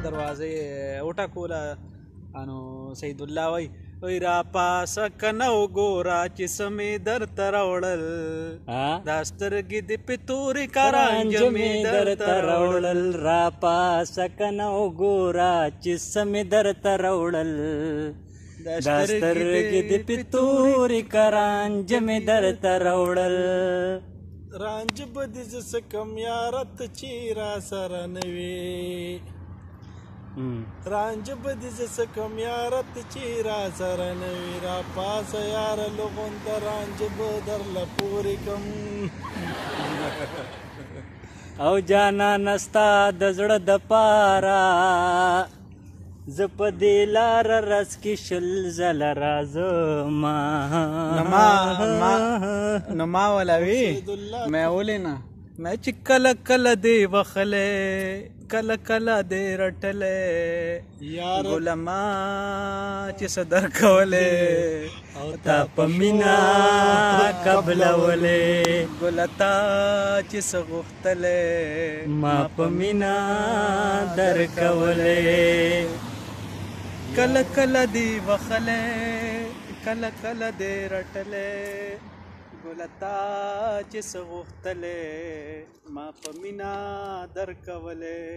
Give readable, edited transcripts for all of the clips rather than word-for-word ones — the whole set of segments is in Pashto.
دروازه وټکوله انو سید الله وای را پاسه کنه وګوره چې څه مې درته راوړل دا سترګې د پتورې کرانجه مې درته راوړل را پاسه کنه وګوره چې څه مې درته راوړل دا سترګې د پتورې کرانجه مې درته راوړل رانج به دې زه څه کم یاره ته چې را سره نه وې رانج به دې زه څه کم یاره ته چې را سره نه وې را پاسه یاره لغونته رانج به درله پورې کم او جانانه ستا د زړه دپاره زه په دې لاره رس کې شل ځله راځمه نو ما ولوي مې ولې نه مې چې کله کله دې وخلې کله کله دې رټلې ګله ما چې څه درکولې او تا په مینه قبلولې ګله تا چې څه غوښتلې ما په مینه درکولې کله کله دې وخلې کله کله دې رټلې ګله تا چې څه غوښتلې ما په مینه درکولې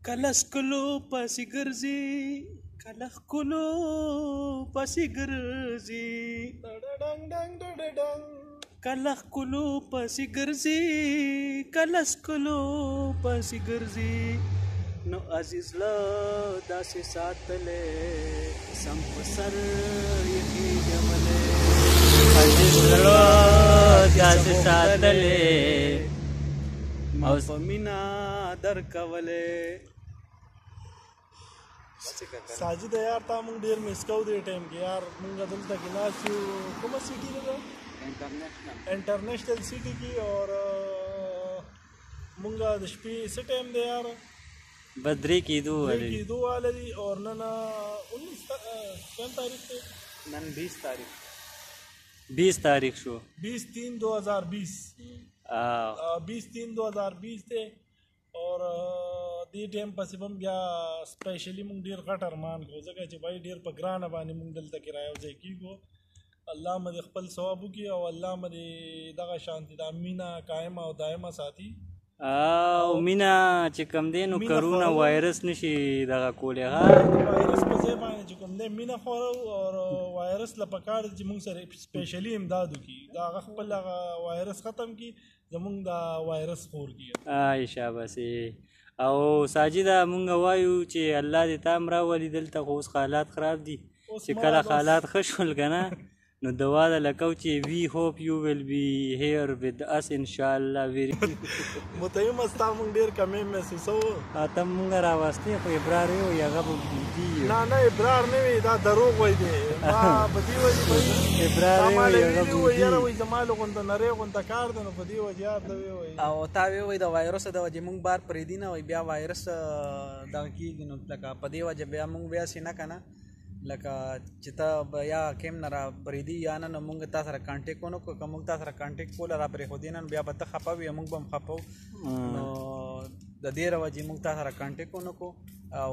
کله ښکلو پسې ګرځي کله ښکلو پسې ګرځي کله ښکلو پسې ګرځي کله ښکلو پسې ګرځي نو عزیز له داسې ساتلې سم په سر یې خېږولې عزیز له داسې ساتلې ما په مینه درکولې ساجد یار تا مونږ ډېر مس کوو دې ټایم کې یار مونږ دلته کې ناست یو کومه سټي ده انټرنیشنل سټي کې اور مونږ د شپې څه ټایم دی یار بدری کیدو والا دی اور نن 19 تاریخ थे نن 20 تاریخ 20 تاریخ شو 20/3/2020 20/3/2020 थे اور دې ټایم پسې هم بیا سپیشلی مونږ ډېر غټ ارمان کوو ځکه چې بھائی ډېر په ګرانه باندې مونږ دلته کې رايوځای کېږو الله مې خپل ثواب وکړي او الله مې دغه شانتي دا مینه قائمه او دائمه ساتي او مینا چې کم دی نو کرونا وایرس نشي دغه کولی وایرس په ځای باندې چې کوم دی مینه خورو او وایرس له پکار چې موږ سره سپیشلی امداد وکړي دا هغه خپل هغه وایرس ختم کړي زموږ دا وایرس خور کړي شاباسي او ساجده مونږ وایو چې الله دې تا هم راولي دلته خو اوس حالات خراب دي چې کله حالات ښه شول که نه نو دوا ده لکو چې we hope you will be here with us inshallah very متیم استا مونږ ډېر کمې محسوسوو ته مونږ راوستې خو ابرار یو هغه به دي نه ابرار نه وي دا دروغ وایي دی ما په دې وجې ابرار یو هغه یاره وایي زما له غونډه نری غونډه کار دی نو په دې وجې یار ته وایي او تا وایي د وایرس د وجې مونږ بار پرېږدي نه وایي بیا وایرس دغه کېږي نو لکه په دې وجې بیا مونږ بیا سې نه که نه لکه چې ته یا کیم نه را پرېږدي یا نه نو مونږ تا سره کانټیکټ ونه کړو که مونږ تا سره کانټیکټ کوله را پرېښودې نه بیا به ته خفه وي مونږ به هم خفه وو نو د دې وجې مونږ تا سره کانټیکټ ونه کړو او